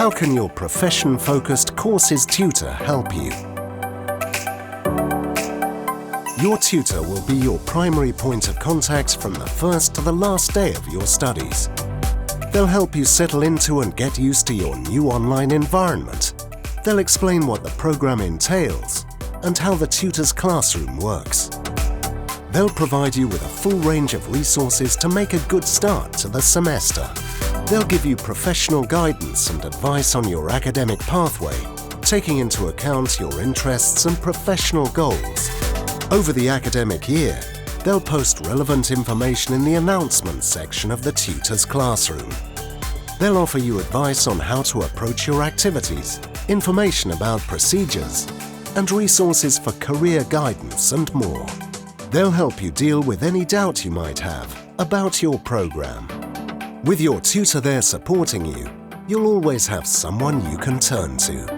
How can your profession-focused courses tutor help you? Your tutor will be your primary point of contact from the first to the last day of your studies. They'll help you settle into and get used to your new online environment. They'll explain what the program entails and how the tutor's classroom works. They'll provide you with a full range of resources to make a good start to the semester. They'll give you professional guidance and advice on your academic pathway, taking into account your interests and professional goals. Over the academic year, they'll post relevant information in the announcements section of the tutor's classroom. They'll offer you advice on how to approach your activities, information about procedures, and resources for career guidance and more. They'll help you deal with any doubt you might have about your program. With your tutor there supporting you, you'll always have someone you can turn to.